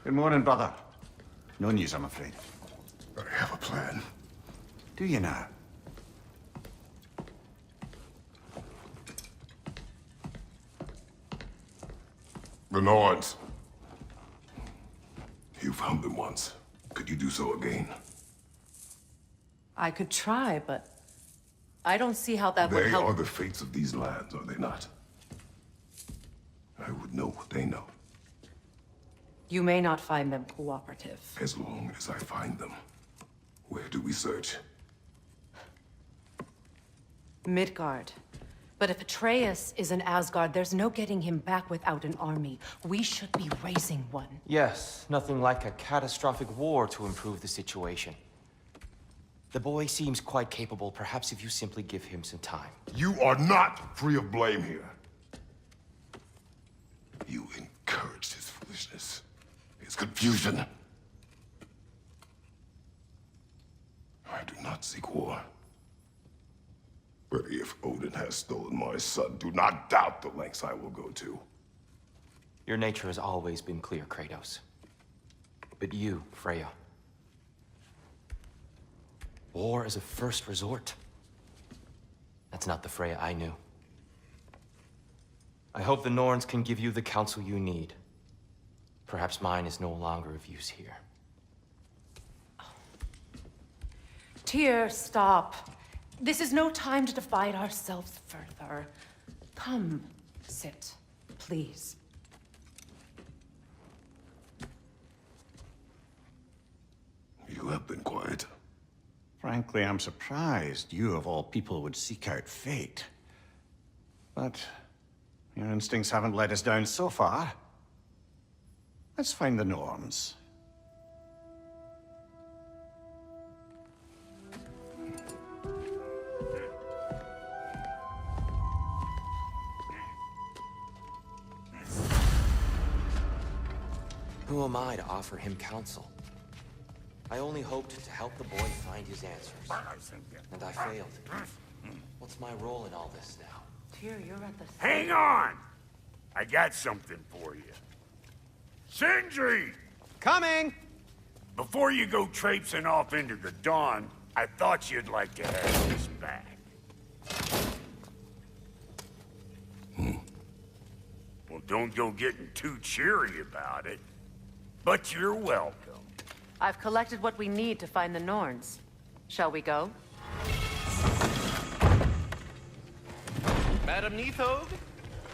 Good morning, brother. No news, I'm afraid. I have a plan. Do you now? The Nords. You found them once. Could you do so again? I could try, but I don't see how that would They help. are the fates of these lands, are they not? I would know what they know, You may not find them cooperative. as long as I find them. Where do we search? Midgard. But if Atreus is in Asgard, there's no getting him back without an army. We should be raising one. Yes, nothing like a catastrophic war to improve the situation. The boy seems quite capable. Perhaps if you simply give him some time. You are not free of blame here. You encouraged his foolishness, his confusion. I do not seek war. But if Odin has stolen my son, do not doubt the lengths I will go to. Your nature has always been clear, Kratos. But you, Freya. War is a first resort. That's not the Freya I knew. I hope the Norns can give you the counsel you need. Perhaps mine is no longer of use here. Tyr, stop. This is no time to divide ourselves further. Come, sit, please. You have been quiet. Frankly, I'm surprised you, of all people, would seek out fate. But your instincts haven't let us down so far. Let's find the Norns. Who am I to offer him counsel? I only hoped to help the boy find his answers. And I failed. What's my role in all this now? Tyr, you're at the... Hang on! I got something for you. Sindri! Coming! Before you go traipsing off into the dawn, I thought you'd like to have this back. Well, don't go getting too cheery about it. But you're welcome. I've collected what we need to find the Norns. Shall we go? Madam Neathog?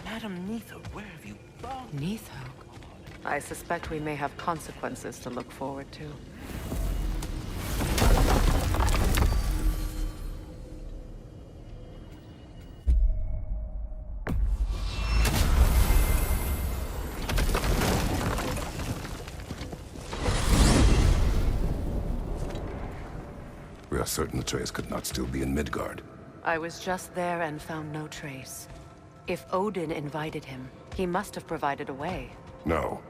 Madam Neathog, where have you gone? Neathog? I suspect we may have consequences to look forward to. We are certain Atreus could not still be in Midgard. I was just there and found no trace. If Odin invited him, he must have provided a way. No,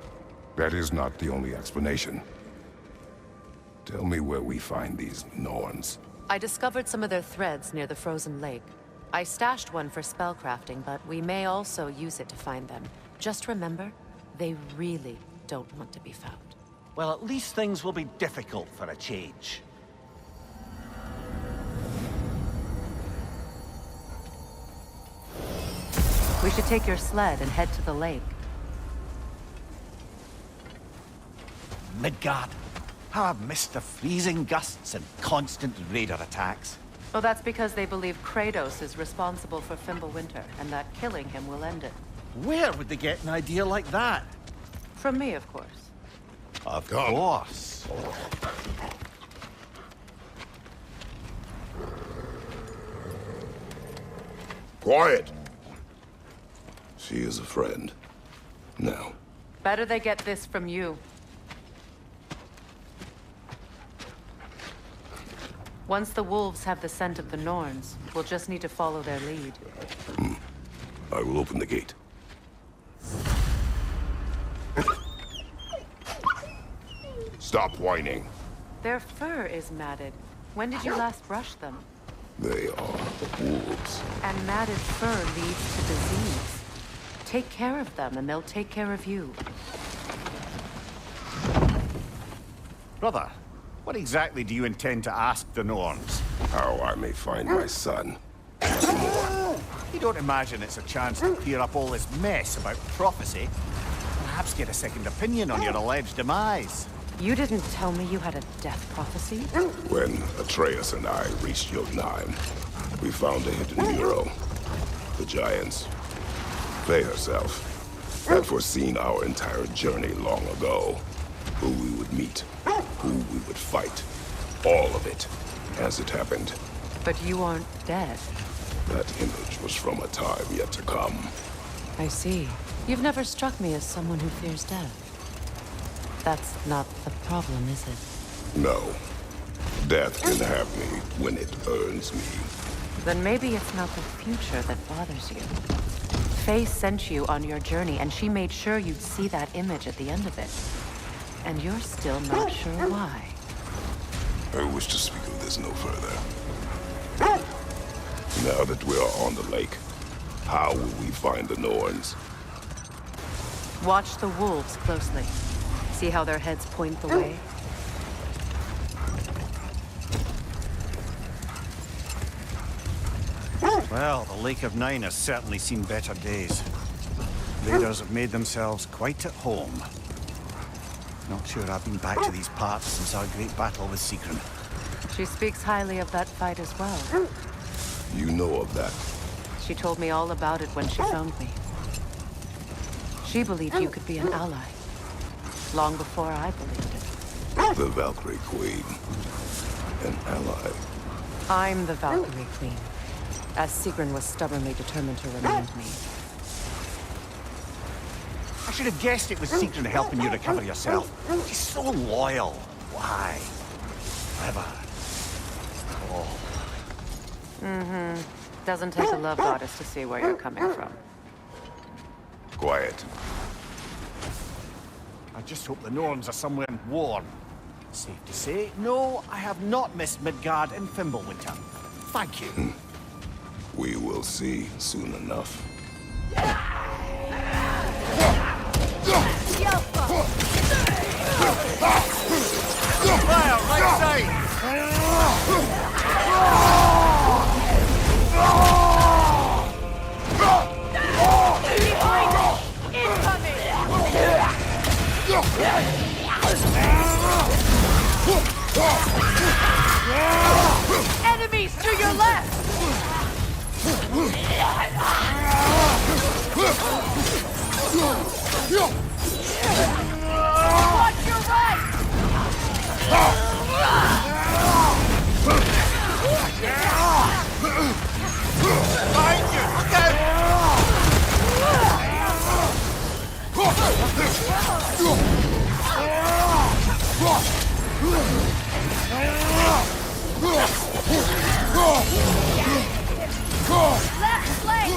that is not the only explanation. Tell me where we find these Norns. I discovered some of their threads near the frozen lake. I stashed one for spellcrafting, but we may also use it to find them. Just remember, they really don't want to be found. Well, at least things will be difficult for a change. We should take your sled and head to the lake. Midgard. How I've missed the freezing gusts and constant raider attacks. Well, that's because they believe Kratos is responsible for Fimbulwinter, and that killing him will end it. Where would they get an idea like that? From me, of course. Of course. Quiet! She is a friend. Now, Better they get this from you. Once the wolves have the scent of the Norns, we'll just need to follow their lead. I will open the gate. Stop whining. Their fur is matted. When did you last brush them? They are wolves. And matted fur leads to disease. Take care of them, and they'll take care of you. Brother, what exactly do you intend to ask the Norns? How I may find my son. You don't imagine it's a chance to clear up all this mess about prophecy? Perhaps get a second opinion on your alleged demise. You didn't tell me you had a death prophecy? When Atreus and I reached Jotunheim, we found a hidden hero. The Giants. They herself had foreseen our entire journey long ago. Who we would meet, who we would fight. All of it, as it happened. But you aren't dead. That image was from a time yet to come. I see. You've never struck me as someone who fears death. That's not the problem, is it? No. Death can have me when it earns me. Then maybe it's not the future that bothers you. Faye sent you on your journey, and she made sure you'd see that image at the end of it. And you're still not sure why. I wish to speak of this no further. Now that we are on the lake, how will we find the Norns? Watch the wolves closely. See how their heads point the way? Well, the Lake of Nine has certainly seen better days. Raiders have made themselves quite at home. Not sure I've been back to these parts since our great battle with Sigrun. She speaks highly of that fight as well. You know of that. She told me all about it when she found me. She believed you could be an ally. Long before I believed it. The Valkyrie Queen. An ally. I'm the Valkyrie Queen, as Sigrun was stubbornly determined to remind me. I should have guessed it was Sigrun helping you recover yourself. She's so loyal. Why? Clever. Oh. Doesn't take a love goddess to see where you're coming from. Quiet. I just hope the Norns are somewhere in war. Safe to say, no, I have not missed Midgard and Fimbulwinter. Thank you. We will see soon enough. Fire, right side! Enemies to your left! Watch your right! Behind you! Look out! Left flank!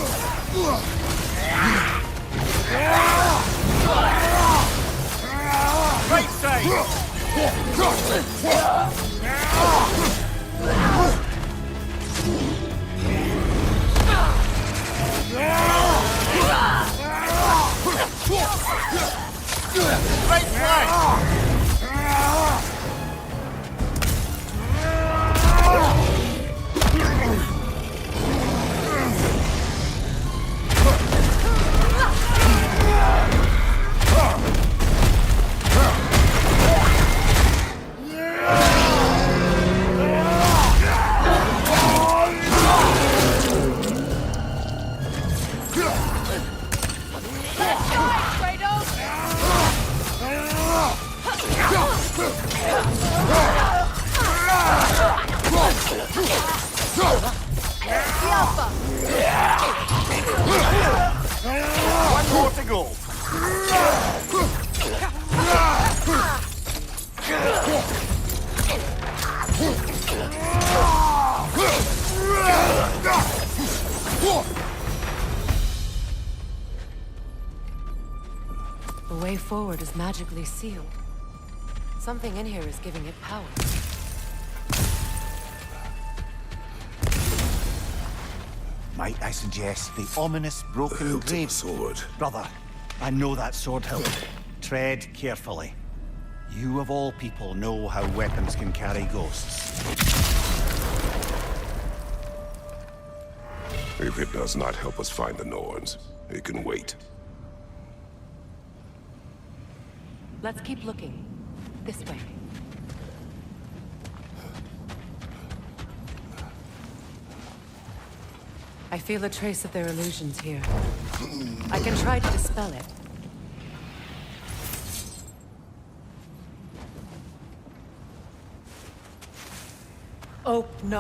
Right side! Right flank! One more to go. The way forward is magically sealed. Something in here is giving it power. Might I suggest the ominous broken Hilt of grave the sword. Brother, I know that sword hilt. Tread carefully. You of all people know how weapons can carry ghosts. If it does not help us find the Norns, it can wait. Let's keep looking. This way. I feel a trace of their illusions here. I can try to dispel it. Open.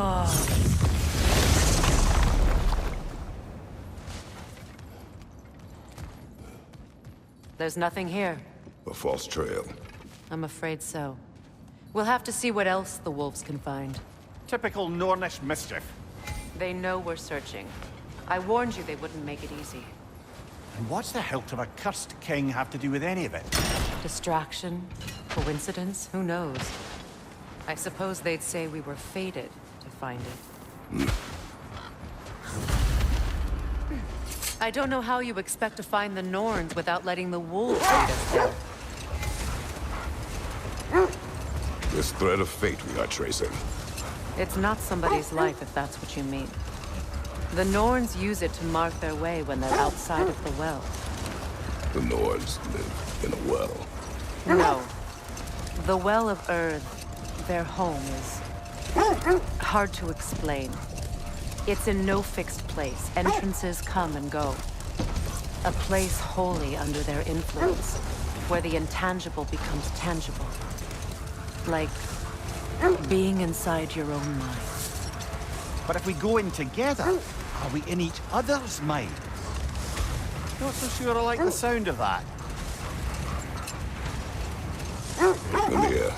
There's nothing here. A false trail. I'm afraid so. We'll have to see what else the wolves can find. Typical Nornish mischief. They know we're searching. I warned you they wouldn't make it easy. And what's the hilt of a cursed king have to do with any of it? Distraction? Coincidence? Who knows? I suppose they'd say we were fated to find it. I don't know how you expect to find the Norns without letting the wolves lead us there. This thread of fate we are tracing. It's not somebody's life, if that's what you mean. The Norns use it to mark their way when they're outside of the well. The Norns live in a well. No. The Well of Earth, their home, is hard to explain. It's in no fixed place. Entrances come and go. A place wholly under their influence, where the intangible becomes tangible. Like being inside your own mind. But if we go in together, are we in each other's minds? Not so sure I like the sound of that. Amir,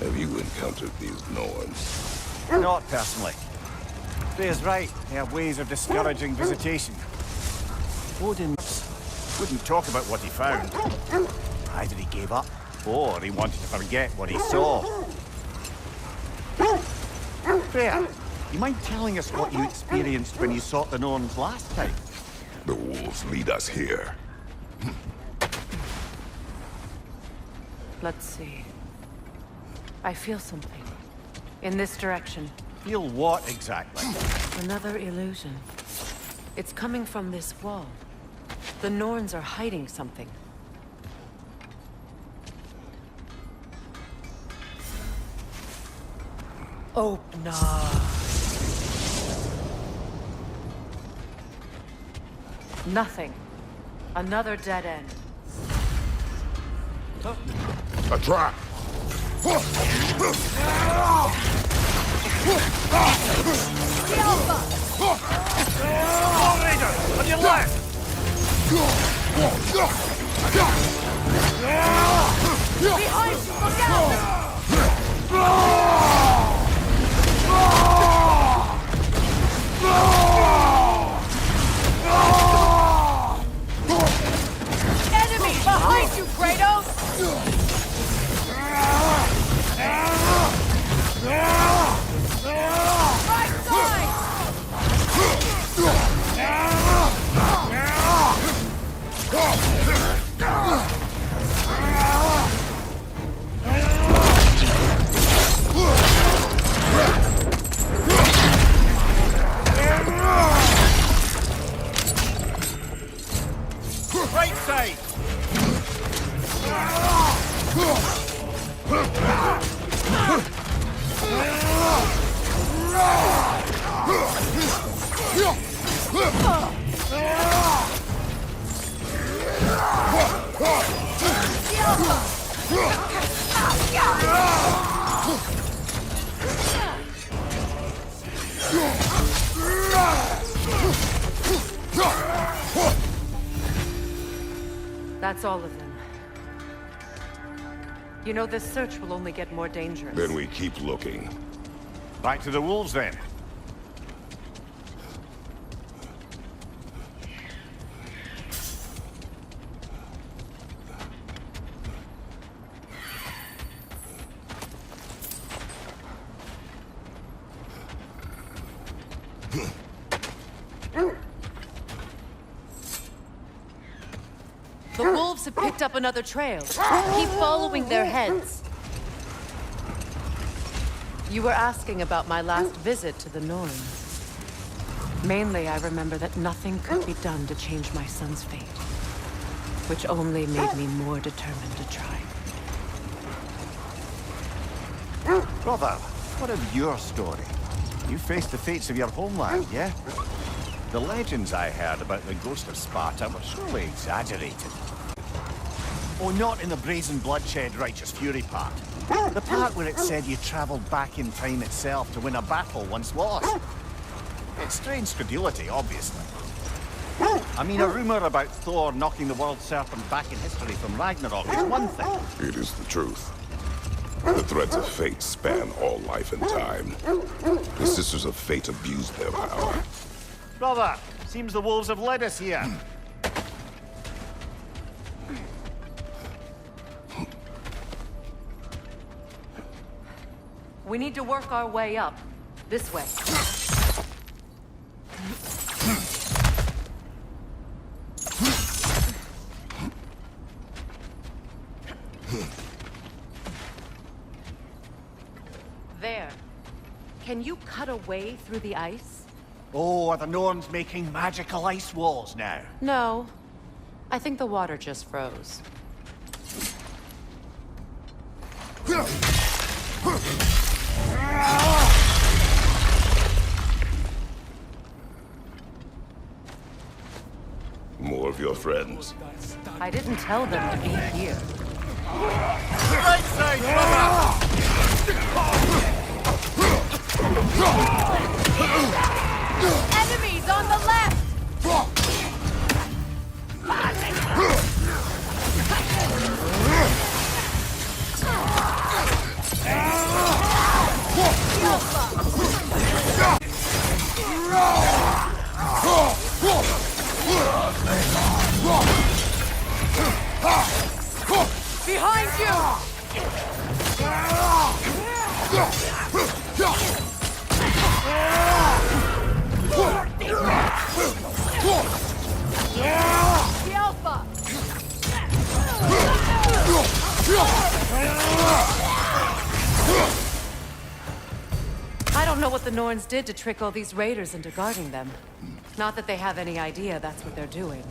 have you encountered these Norns? Not personally. Freya's right. They have ways of discouraging visitation. Odin wouldn't talk about what he found. Either he gave up, or he wanted to forget what he saw. Freya, you mind telling us what you experienced when you sought the Norns last time? The wolves lead us here. Let's see. I feel something. In this direction. Feel what exactly? Another illusion. It's coming from this wall. The Norns are hiding something. Open up. Nothing. Another dead end. A trap! On your left! Behind you! Look out! Enemy behind you, Kratos! Right side! Right side! That's all of them. You know, this search will only get more dangerous. Then we keep looking. Back to the wolves then. The wolves have picked up another trail. Keep following their heads. You were asking about my last visit to the Norns. Mainly, I remember that nothing could be done to change my son's fate, which only made me more determined to try. Brother, what of your story? You faced the fates of your homeland, yeah? The legends I heard about the ghost of Sparta were surely exaggerated. Oh, not in the brazen bloodshed righteous fury part. The part where it said you travelled back in time itself to win a battle once lost. It's strange credulity, obviously. I mean, a rumour about Thor knocking the world serpent back in history from Ragnarok is one thing. It is the truth. The threads of fate span all life and time. The Sisters of Fate abused their power. Brother, seems the wolves have led us here. We need to work our way up. This way. There. Can you cut a way through the ice? Oh, are the Norns making magical ice walls now? No. I think the water just froze. More of your friends. I didn't tell them to be here. Right side, brother! Enemies on the left! Behind you! The Alpha! I don't know what the Norns did to trick all these raiders into guarding them. Not that they have any idea that's what they're doing.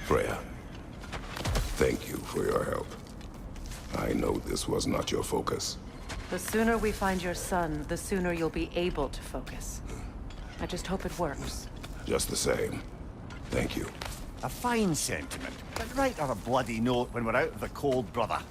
Freya, thank you for your help. I know this was not your focus. The sooner we find your son, the sooner you'll be able to focus. I just hope it works. Just the same, thank you. A fine sentiment, but write her a bloody note when we're out of the cold, brother.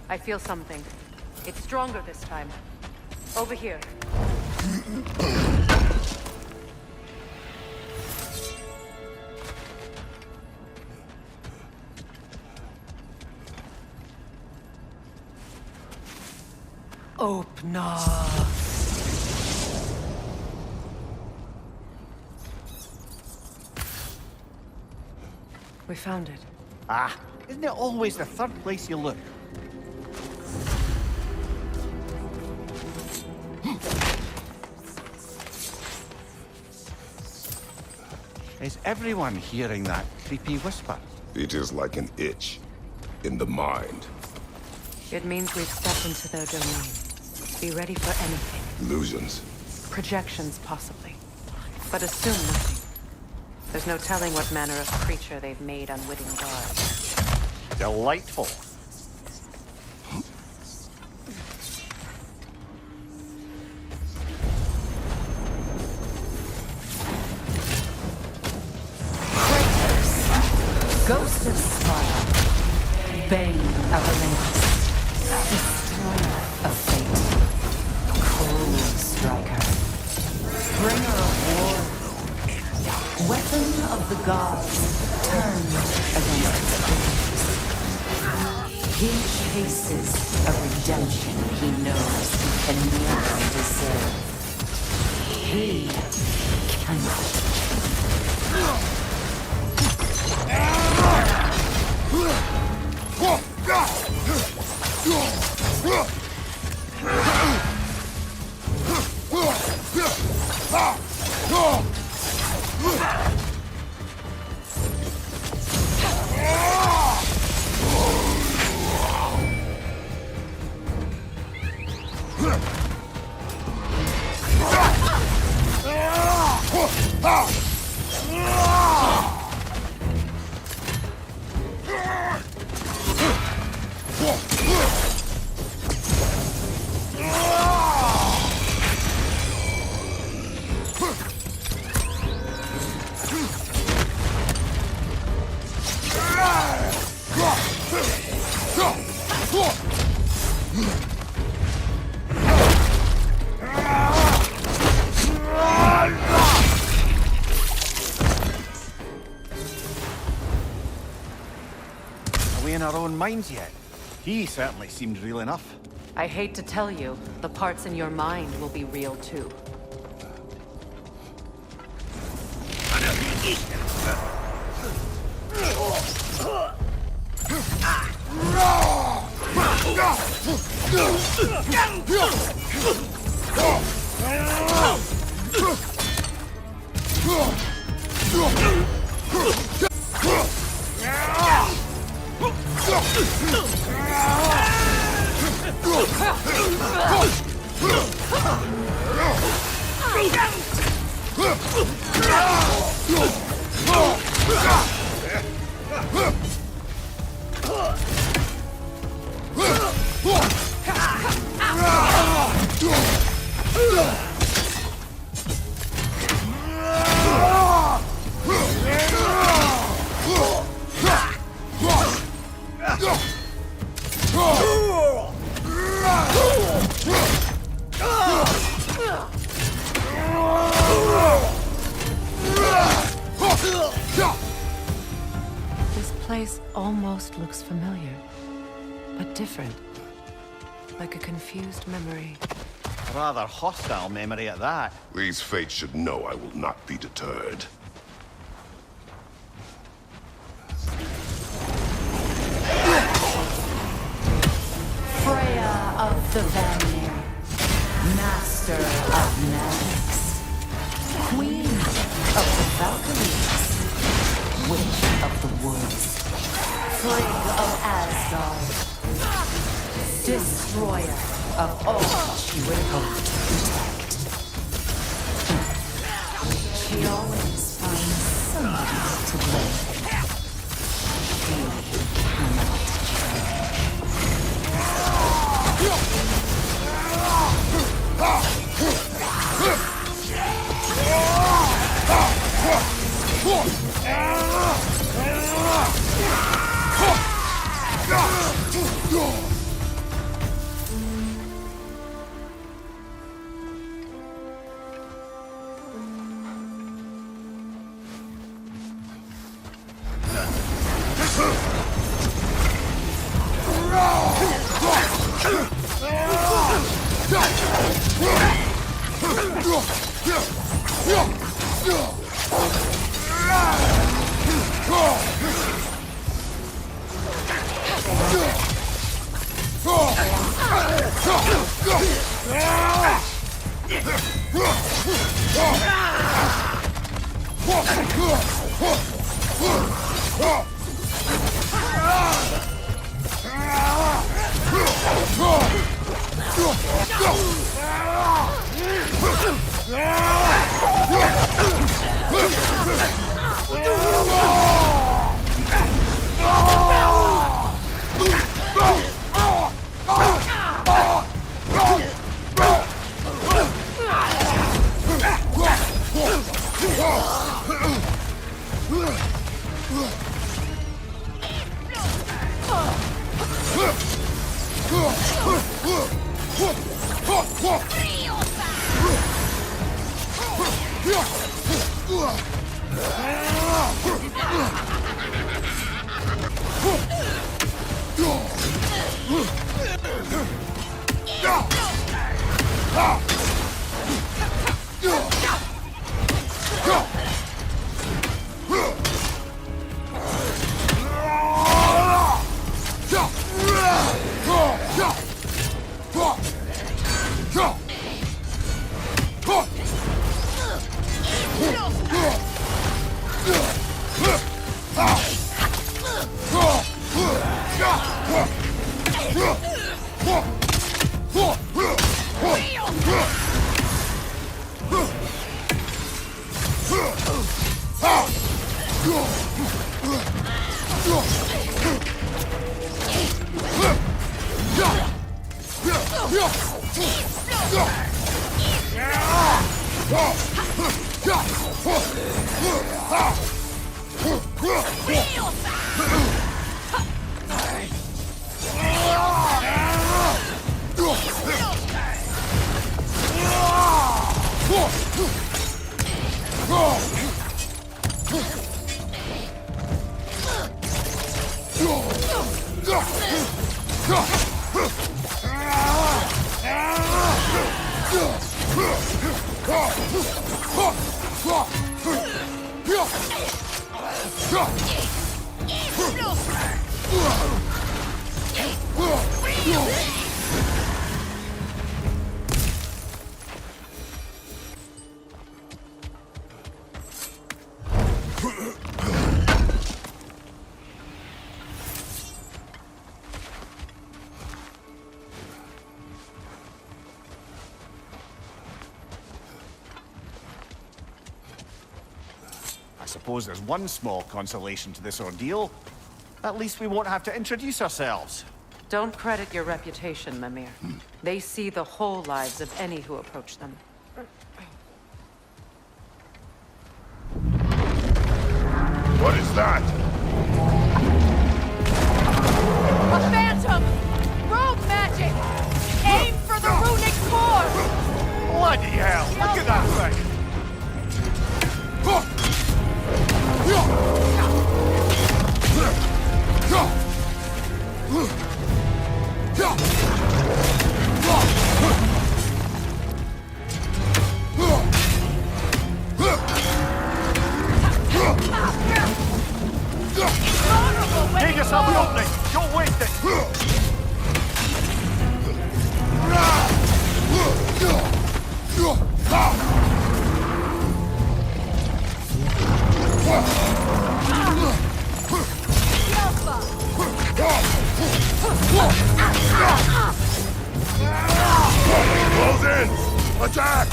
I feel something. It's stronger this time. Over here. Open up. We found it. Ah, isn't it always the third place you look? Is everyone hearing that creepy whisper? It is like an itch in the mind. It means we've stepped into their domain. Be ready for anything. Illusions. Projections, possibly. But assume nothing. There's no telling what manner of creature they've made unwitting guards. Delightful. Ghost of Slaughter, Bane of Olympus, Destroyer of Fate, Cold Striker, Bringer of War, Weapon of the Gods, turned against the He chases a redemption he knows he can never deserve. He cannot. Are we in our own minds yet? He certainly seemed real enough. I hate to tell you, the parts in your mind will be real too. This place almost looks familiar, but different. Like a confused memory. A rather hostile memory at that. These fates should know I will not be deterred. Freya of the Vanir, Master of Magics, Queen of the Valkyries, Witch of the Woods, Frigg of Asgard, Destroyer of all she would hope to protect. She always finds somebody to blame. He cannot I suppose there's one small consolation to this ordeal. At least we won't have to introduce ourselves. Don't credit your reputation, Mimir. They see the whole lives of any who approach them. What is that? A phantom! Rogue magic! Aim for the runic core! Bloody hell! Look at that thing! Give yourself an opening! Don't waste it! Close in! Attack!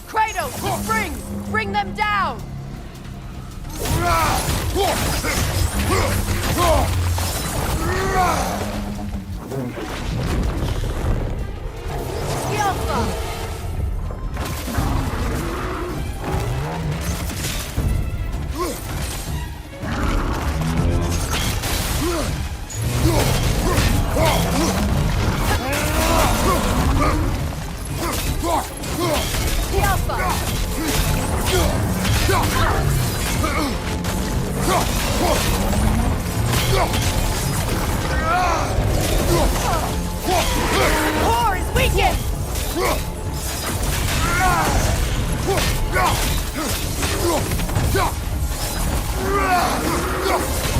Kratos, the springs! bring them down! Yelpa! Core is weakened!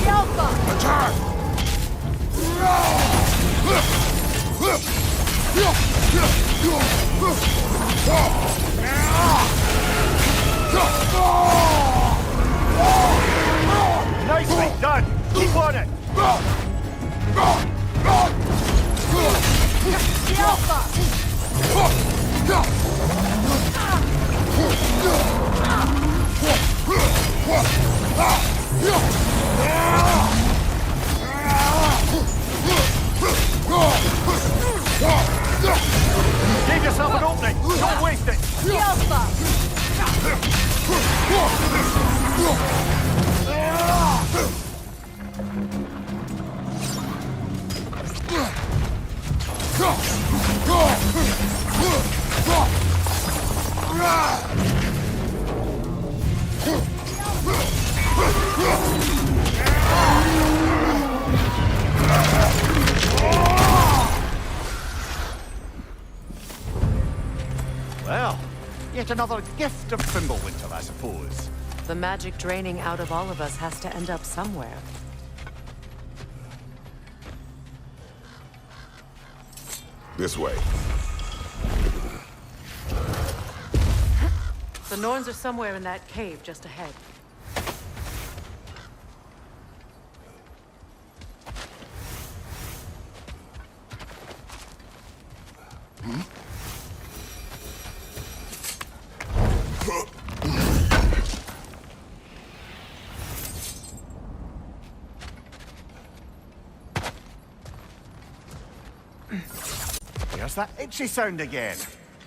Alpha! Attack! Nicely done! Keep on it! Alpha! Give yourself an opening! Don't waste it! Alpha! Well, yet another gift of Fimbulwinter, I suppose. The magic draining out of all of us has to end up somewhere. This way. The Norns are somewhere in that cave just ahead. There's that itchy sound again.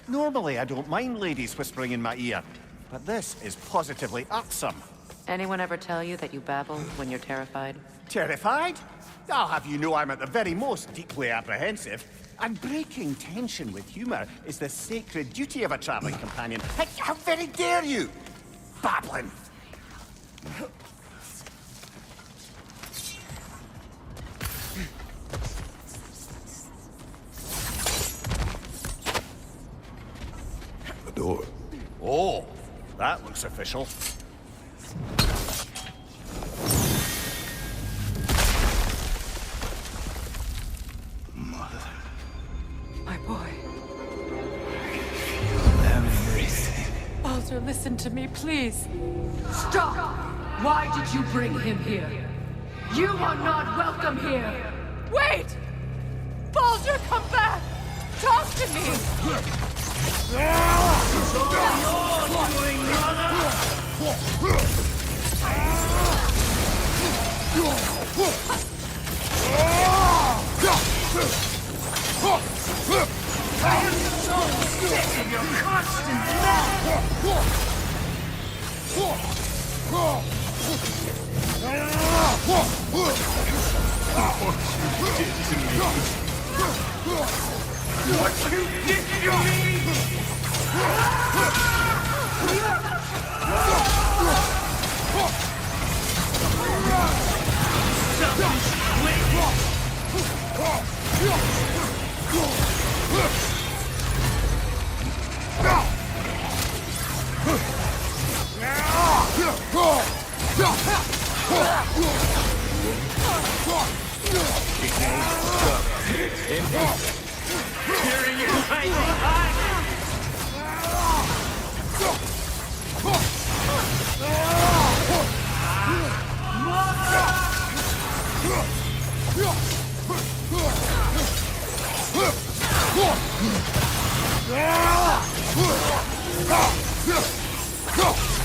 Normally, I don't mind ladies whispering in my ear, but this is positively irksome. Anyone ever tell you that you babble when you're terrified? Terrified? I'll have you know I'm at the very most deeply apprehensive. And breaking tension with humor is the sacred duty of a traveling companion. How very dare you! Babbling! The door. Oh, that looks official. My boy. Everything. Baldur, listen to me, please. Stop! Why did you bring him here? You are not welcome here! Wait! Baldur, come back! Talk to me! I am so sick of your constant mouth! What you did to me! Go!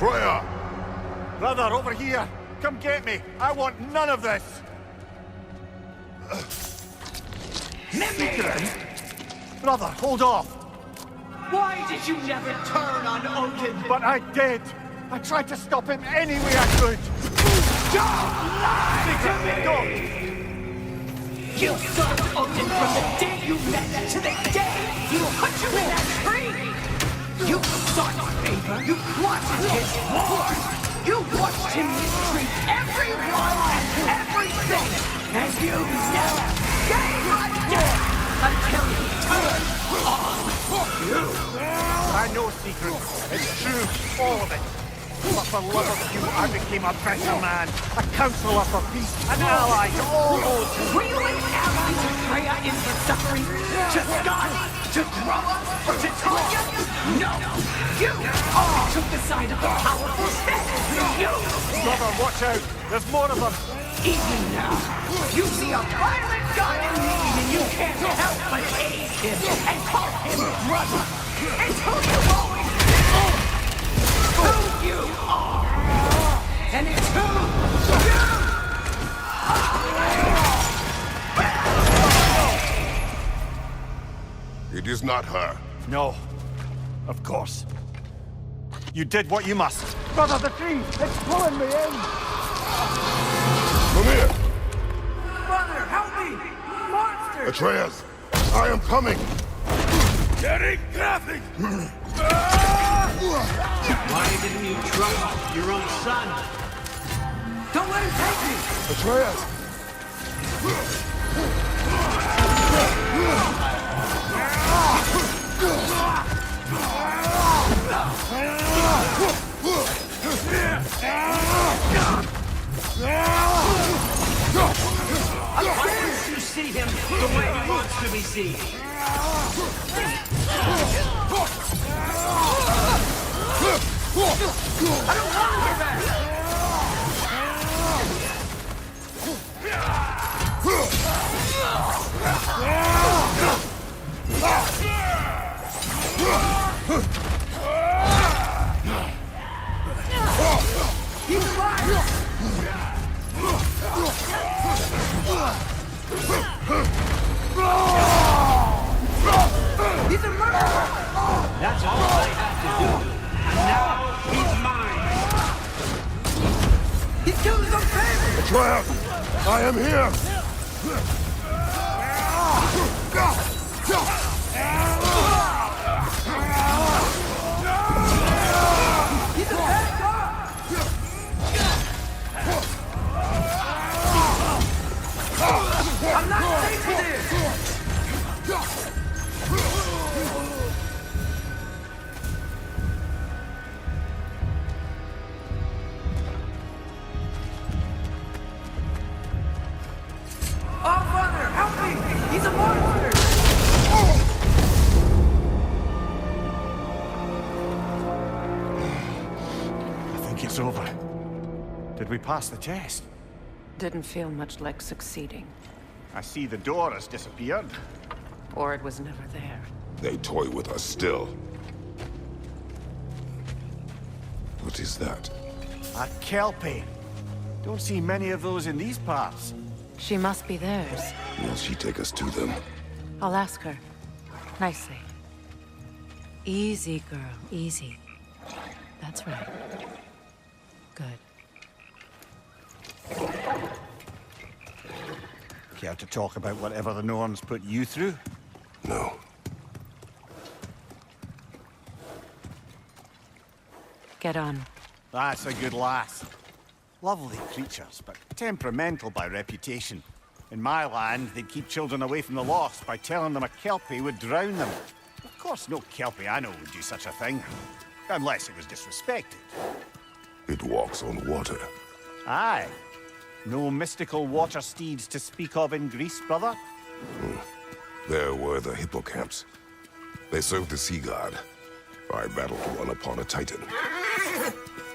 Freya! Brother, over here! Come get me! I want none of this! Mimir! Brother, hold off! Why did you never turn on Odin? But I did! I tried to stop him any way I could! Don't lie to me! Don't! You served Odin from the day you met to the day he put you in that tree! You sought favor, you plotted his war! You watched him mistreat everyone and everything! And you never gave a damn until he turned on you! I know secrets. It's true, all of it. But for love of you, I became a better man. A counselor for peace, an ally to all those who... Were you an ally to Freya in her suffering? To Scott? To Groa? Or to Tanya? No! You only took the side of the powerful standards in you! Brother, watch out! There's more of them! Even now, you see a violent god in need and you can't help but aid him and call him brother! It's who you always been! Who you are! And it's who you are! It is not her. No. Of course. You did what you must. Brother, the tree! It's pulling me in! Mimir! Brother, help me! Monster! Atreus! I am coming! Getting nothing! Why didn't you trust your own son? Don't let him take me! Atreus! Why don't you see him the way he wants to be seen? I don't want your back! He's alive! He's a murderer! That's all I have to do. And now he's mine. He's killed his own family! Atreus! I am here! He's a bad guy! I'm not safe here! Oh, brother, help me! He's a monster! I think it's over. Did we pass the test? Didn't feel much like succeeding. I see the door has disappeared. Or it was never there. They toy with us still. What is that? A Kelpie. Don't see many of those in these parts. She must be theirs. Will she take us to them? I'll ask her. Nicely. Easy, girl. Easy. That's right. Good. Care to talk about whatever the Norns put you through? No. Get on. That's a good lass. Lovely creatures, but temperamental by reputation. In my land, they'd keep children away from the lost by telling them a Kelpie would drown them. Of course, no Kelpie I know would do such a thing. Unless it was disrespected. It walks on water. Aye. No mystical water steeds to speak of in Greece, brother? There were the hippocamps. They served the sea god. I battled one upon a titan.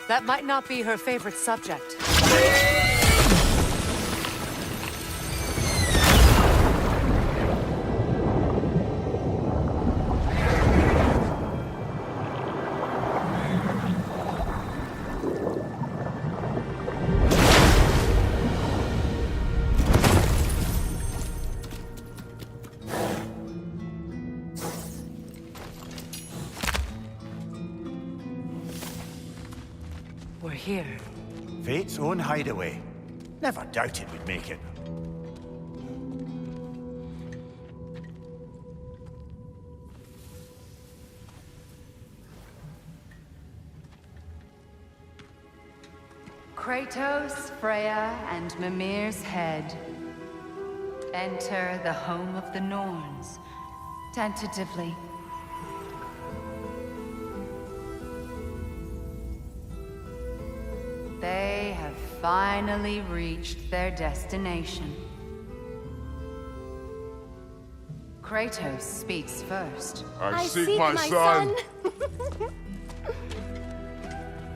That might not be her favorite subject. We're here. Fate's own hideaway. Never doubted we'd make it. Kratos, Freya, and Mimir's head. Enter the home of the Norns. Tentatively. They have finally reached their destination. Kratos speaks first. I seek my son.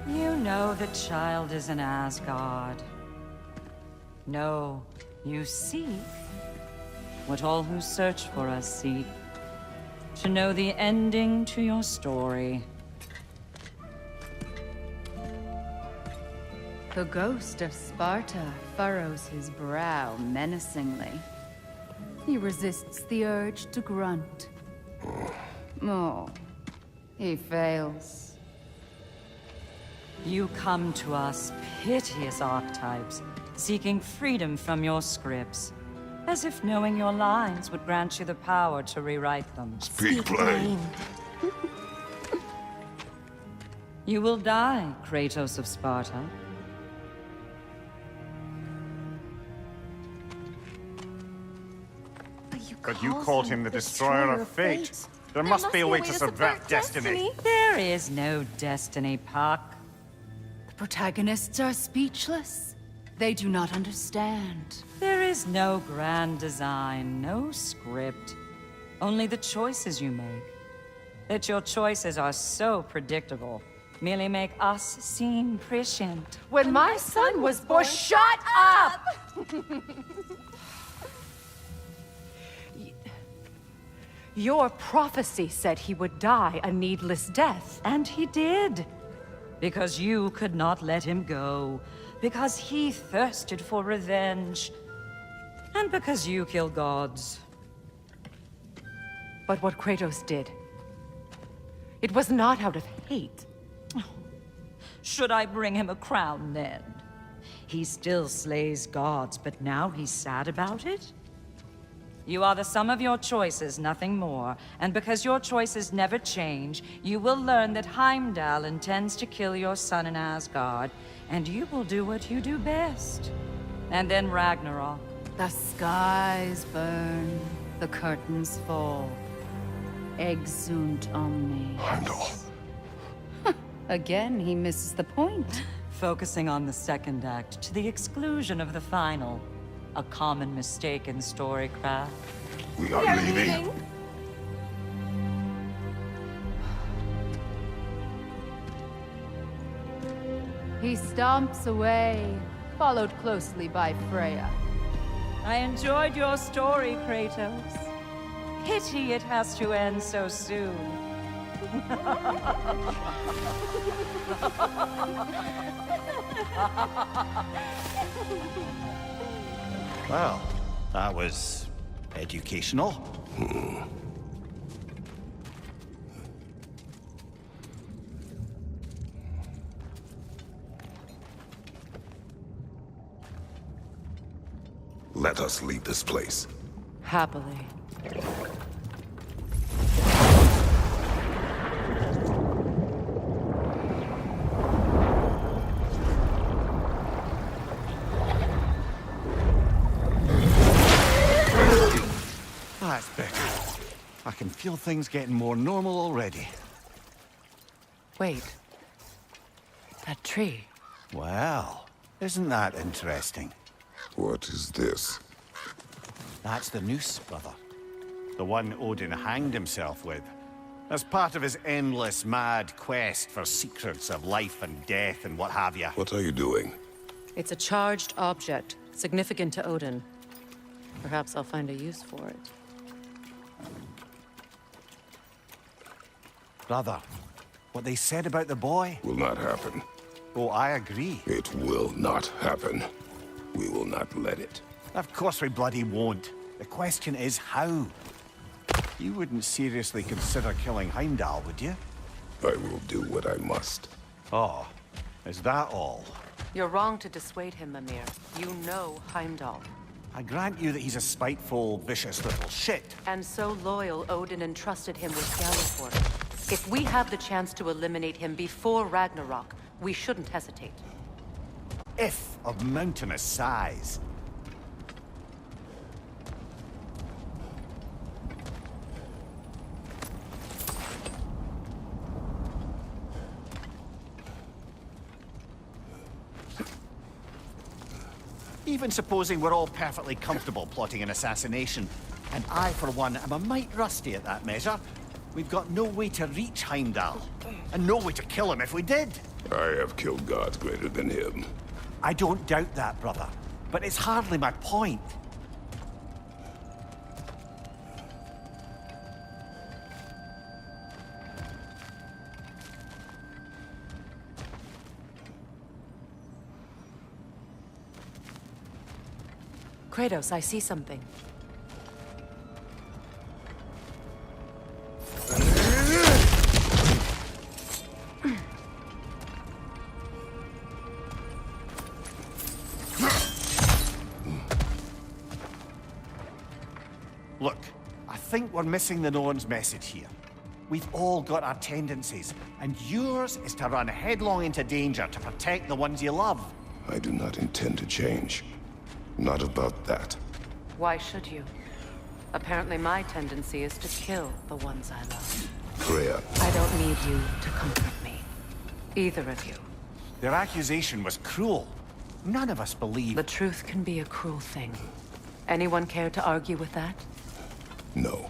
You know the child is in Asgard. No, you seek what all who search for us seek. To know the ending to your story. The ghost of Sparta furrows his brow menacingly. He resists the urge to grunt. Oh, he fails. You come to us, piteous archetypes, seeking freedom from your scripts. As if knowing your lines would grant you the power to rewrite them. Speak plain. You will die, Kratos of Sparta. But you called him the destroyer of fate. There must be a way to subvert destiny. There is no destiny, Puck. The protagonists are speechless. They do not understand. There is no grand design, no script. Only the choices you make. That your choices are so predictable merely make us seem prescient. When my son was born, shut up! Your prophecy said he would die a needless death. And he did. Because you could not let him go. Because he thirsted for revenge. And because you kill gods. But what Kratos did, it was not out of hate. Should I bring him a crown then? He still slays gods, but now he's sad about it? You are the sum of your choices, nothing more. And because your choices never change, you will learn that Heimdall intends to kill your son in Asgard, and you will do what you do best. And then Ragnarok. The skies burn, the curtains fall. Exunt omnes. Heimdall. Again, he misses the point. Focusing on the second act to the exclusion of the final. A common mistake in storycraft. We are leaving. He stomps away, followed closely by Freya. I enjoyed your story, Kratos. Pity it has to end so soon. Well, that was educational. Let us leave this place. Happily. That's better. I can feel things getting more normal already. Wait. That tree. Well, isn't that interesting? What is this? That's the noose, brother. The one Odin hanged himself with. As part of his endless, mad quest for secrets of life and death and what have you. What are you doing? It's a charged object, significant to Odin. Perhaps I'll find a use for it. Brother, what they said about the boy? Will not happen. Oh, I agree. It will not happen. We will not let it. Of course we bloody won't. The question is how? You wouldn't seriously consider killing Heimdall, would you? I will do what I must. Oh, Is that all? You're wrong to dissuade him, Mimir. You know Heimdall. I grant you that he's a spiteful, vicious little shit. And so loyal, Odin entrusted him with Galliford. If we have the chance to eliminate him before Ragnarok, we shouldn't hesitate. If of mountainous size. Even supposing we're all perfectly comfortable plotting an assassination, and I, for one, am a mite rusty at that measure, we've got no way to reach Heimdall, and no way to kill him if we did. I have killed gods greater than him. I don't doubt that, brother, but it's hardly my point. Kratos, I see something. Look, I think we're missing the Norn's message here. We've all got our tendencies, and yours is to run headlong into danger to protect the ones you love. I do not intend to change. Not about that. Why should you? Apparently my tendency is to kill the ones I love. Freya. I don't need you to comfort me. Either of you. Their accusation was cruel. None of us believe... The truth can be a cruel thing. Anyone care to argue with that? No.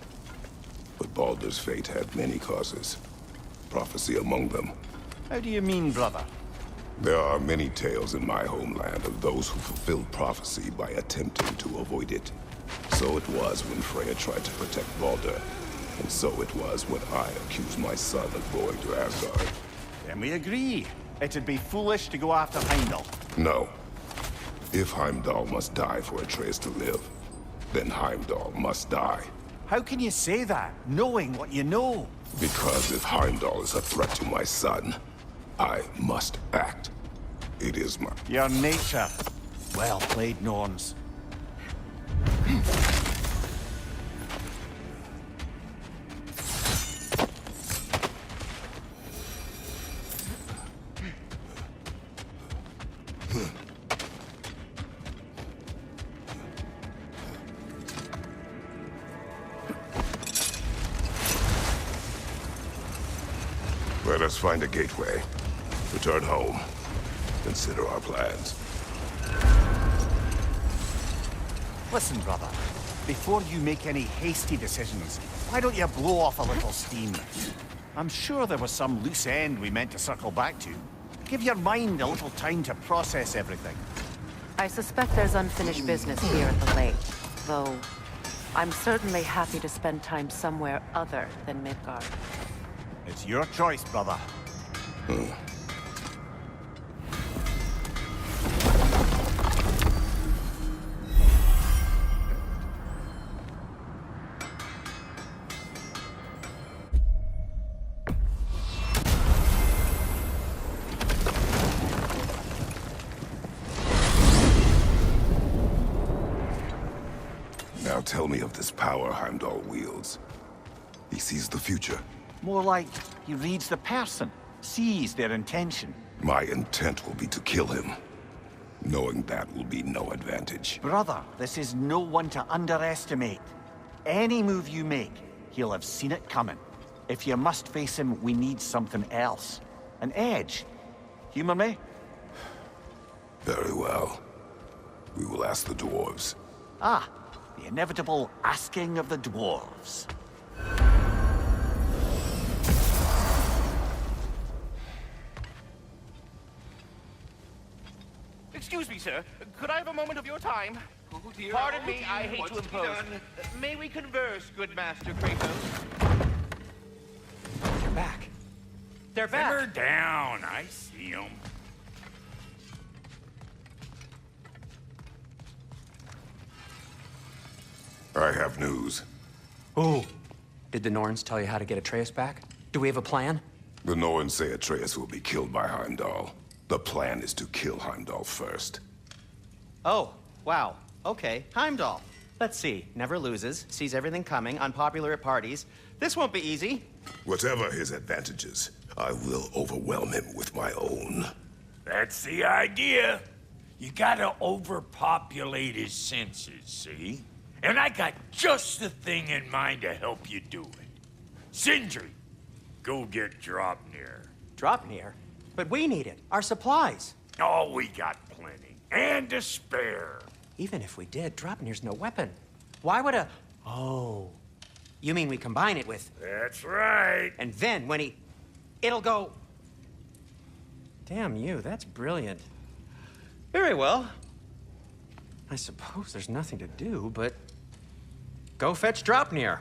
But Baldur's fate had many causes. Prophecy among them. How do you mean, brother? There are many tales in my homeland of those who fulfilled prophecy by attempting to avoid it. So it was when Freya tried to protect Baldur. And so it was when I accused my son of going to Asgard. Then we agree. It'd be foolish to go after Heimdall. No. If Heimdall must die for Atreus to live, then Heimdall must die. How can you say that, knowing what you know? Because if Heimdall is a threat to my son, I must act. It is my... Your nature. Well played, Norns. Let us find a gateway. Return home. Consider our plans. Listen, brother. Before you make any hasty decisions, why don't you blow off a little steam? I'm sure there was some loose end we meant to circle back to. Give your mind a little time to process everything. I suspect there's unfinished business here at the lake, though I'm certainly happy to spend time somewhere other than Midgard. It's your choice, brother. Now tell me of this power Heimdall wields. He sees the future. More like he reads the person, sees their intention. My intent will be to kill him. Knowing that will be no advantage. Brother, this is no one to underestimate. Any move you make, he'll have seen it coming. If you must face him, we need something else. An edge. Humor me? Very well. We will ask the dwarves. Ah, the inevitable asking of the dwarves. Excuse me, sir. Could I have a moment of your time? Oh dear, Pardon oh me, dear, I hate what's to to be impose. done? May we converse, good Master Kratos? They're back. They're back. Simmer down. I see them. I have news. Oh. Did the Norns tell you how to get Atreus back? Do we have a plan? The Norns say Atreus will be killed by Heimdall. The plan is to kill Heimdall first. Oh, wow. Okay, Heimdall. Let's see. Never loses, sees everything coming, unpopular at parties. This won't be easy. Whatever his advantages, I will overwhelm him with my own. That's the idea. You gotta overpopulate his senses, see? And I got just the thing in mind to help you do it. Sindri, go get Draupnir. Draupnir? But we need it. Our supplies. Oh, we got plenty. And to spare. Even if we did, Draupnir's no weapon. Why would a... Oh. You mean we combine it with... That's right. And then when he... It'll go... Damn you, that's brilliant. Very well. I suppose there's nothing to do but... Go fetch Draupnir.